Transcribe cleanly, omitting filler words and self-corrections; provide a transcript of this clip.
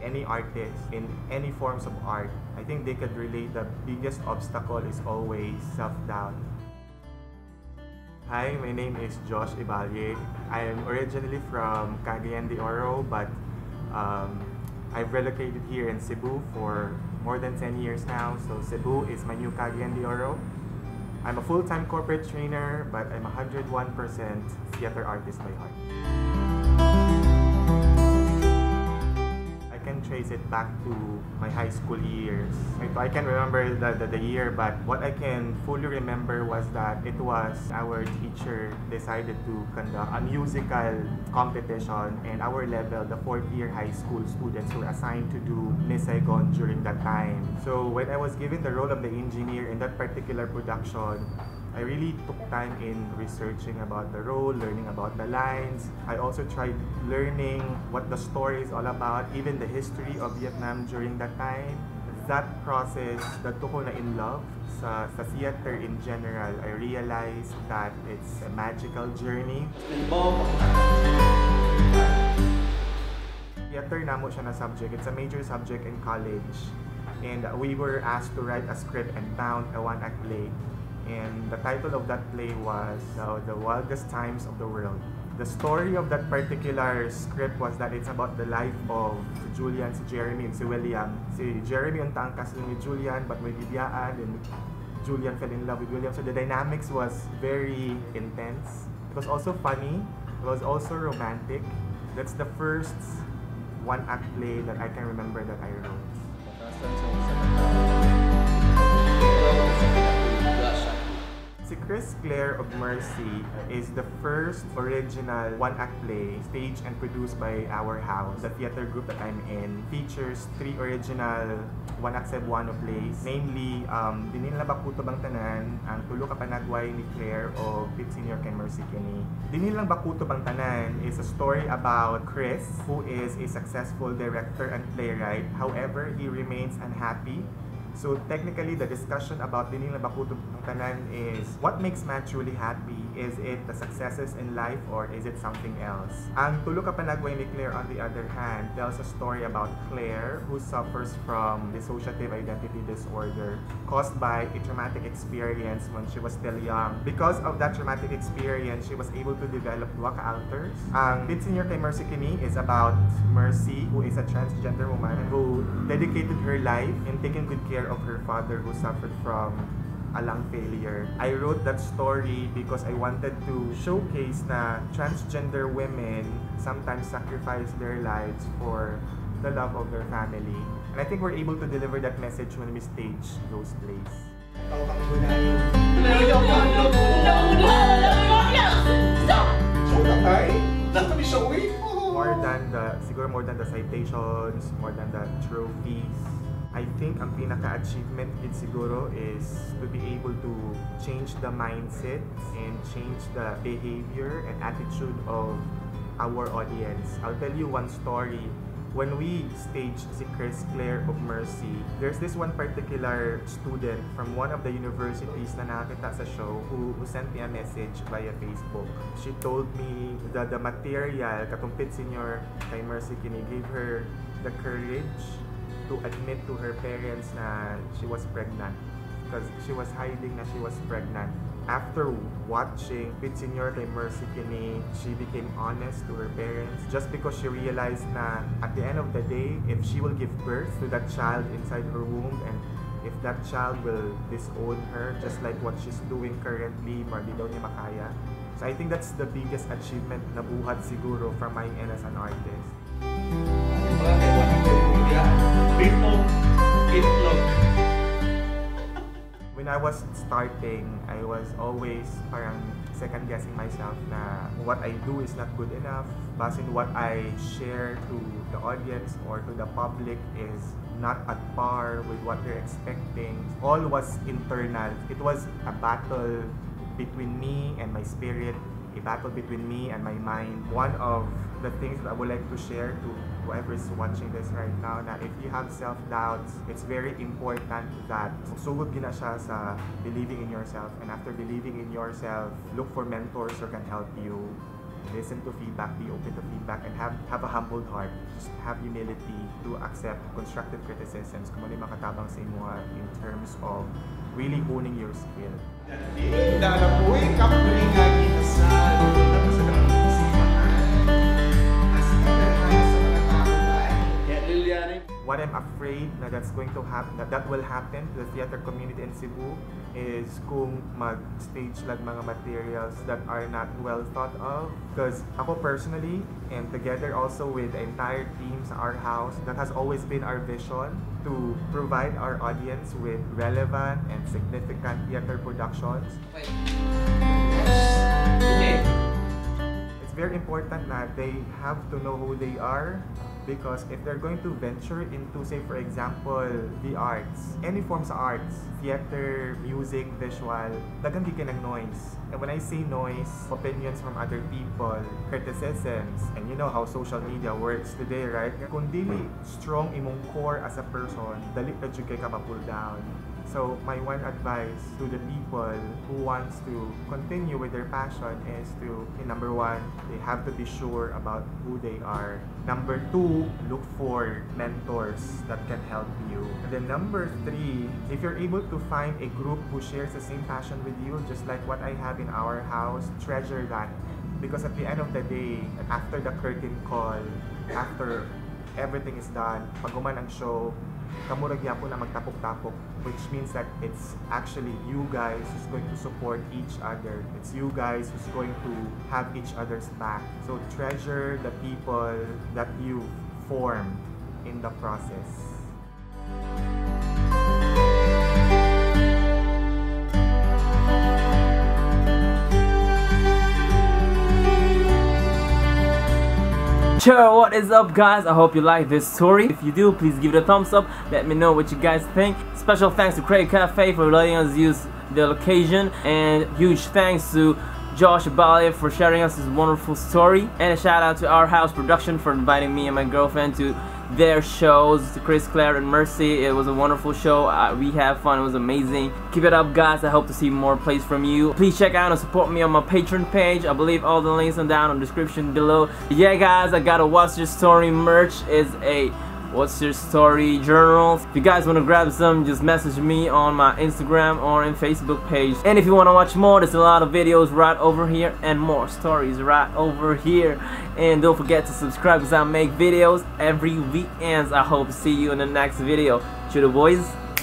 any artist in any forms of art, I think they could relate the biggest obstacle is always self-doubt. Hi, my name is Josh Eballe. I am originally from Cagayan de Oro, but I've relocated here in Cebu for more than 10 years now, so Cebu is my new Cagayan de Oro. I'm a full-time corporate trainer, but I'm 101% theater artist by heart. I can trace it back to my high school years. I can't remember the year, but what I can fully remember was that it was our teacher decided to conduct a musical competition, and our level, the 4th year high school students, were assigned to do Miss Saigon during that time. So when I was given the role of the engineer in that particular production, I really took time in researching about the role, learning about the lines. I also tried learning what the story is all about, even the history of Vietnam during that time. That process, that took ko na in love sa theater in general. I realized that it's a magical journey. Theater namo siya na subject. It's a major subject in college. And we were asked to write a script and bound a one-act play. And the title of that play was The Wildest Times of the World. The story of that particular script was that it's about the life of si Julian, si Jeremy, and si William. Si Jeremy unta ang kasal ni Julian, but may bibiyaan, and Julian fell in love with William. So the dynamics was very intense. It was also funny. It was also romantic. That's the first one-act play that I can remember that I wrote. Si Chris Clare of Mercy is the first original one-act play staged and produced by our house. The theater group that I'm in features 3 original one-act Cebuano plays, namely Dinil na Bakuto Bang Tanan, ang Tulo Ka Panagway ni Claire o Pit Senior kay Mercy Kini. Dinil lang Bakuto Bang Tanan is a story about Chris, who is a successful director and playwright. However, he remains unhappy. So technically, the discussion about Dinil na Bakuto Bang Tanan is what makes man truly happy? Is it the successes in life or is it something else? Ang Tulo Ka Panagway ni Claire, on the other hand, tells a story about Claire who suffers from dissociative identity disorder caused by a traumatic experience when she was still young. Because of that traumatic experience, she was able to develop waka alters. Ang Pit Senior kay Mercy Kini is about Mercy, who is a transgender woman who dedicated her life in taking good care of her father who suffered from a lung failure. I wrote that story because I wanted to showcase na transgender women sometimes sacrifice their lives for the love of their family. And I think we're able to deliver that message when we stage those plays. More than the citations, more than the trophies, I think ang pinaka-achievement din siguro is to be able to change the mindset and change the behavior and attitude of our audience. I'll tell you one story. When we staged si Chris Clare of Mercy, there's this one particular student from one of the universities na nakita sa show who sent me a message via Facebook. She told me that the material, katong Pit Senior kay Mercy Kini, gave her the courage to admit to her parents na she was pregnant because she was hiding na she was pregnant. After watching Pit Senior kay Mercy Kini, she became honest to her parents just because she realized na at the end of the day, if she will give birth to that child inside her womb and if that child will disown her just like what she's doing currently, di daw niya makaya. So I think that's the biggest achievement na buhat siguro from my end as an artist. When I was starting, I was always parang second-guessing myself na what I do is not good enough. Basin what I share to the audience or to the public is not at par with what they're expecting. All was internal. It was a battle between me and my spirit, a battle between me and my mind. One of the things that I would like to share to whoever is watching this right now, na if you have self-doubts, it's very important that sugod gina siya sa believing in yourself. And after believing in yourself, look for mentors who can help you listen to feedback, be open to feedback, and have a humbled heart. Just have humility to accept constructive criticisms kung ano yung makatabang sa imo in terms of really honing your skill. What I'm afraid na that's going to happen, that will happen to the theater community in Cebu is kung mag-stage lang mga materials that are not well thought of. Because ako personally, and together also with the entire team sa our house, that has always been our vision to provide our audience with relevant and significant theater productions. Wait. Okay. It's very important that they have to know who they are, because if they're going to venture into, say for example, the arts, any forms of arts, theater, music, visual, dagang gikan ng noise. And when I say noise, opinions from other people, criticisms, and you know how social media works today, right? Kung dili strong imong core as a person, dali na jud kay ka ma-pull down. So my one advice to the people who wants to continue with their passion is to, number one, they have to be sure about who they are. Number two, look for mentors that can help you. And then number three, if you're able to find a group who shares the same passion with you, just like what I have in our house, treasure that. Because at the end of the day, after the curtain call, after everything is done, pag human ang show, kamurag yapo na magtapok-tapok, which means that it's actually you guys who's going to support each other. It's you guys who's going to have each other's back. So treasure the people that you form in the process. Yo, what is up guys? I hope you like this story. If you do, please give it a thumbs up. Let me know what you guys think. Special thanks to Craig Cafe for letting us use the location, and huge thanks to Josh Eballe for sharing us his wonderful story, and a shout out to Our House Production for inviting me and my girlfriend to their shows, to Chris, Claire, and Mercy. It was a wonderful show. We had fun. It was amazing. Keep it up guys. I hope to see more plays from you. Please check out and support me on my Patreon page. I believe all the links are down in the description below. Yeah guys, I got a What's Your Story merch. It's a What's Your Story journal. If you guys want to grab some, just message me on my Instagram or in Facebook page. And if you want to watch more, there's a lot of videos right over here and more stories right over here. And don't forget to subscribe because I make videos every weekends. I hope to see you in the next video. To the boys.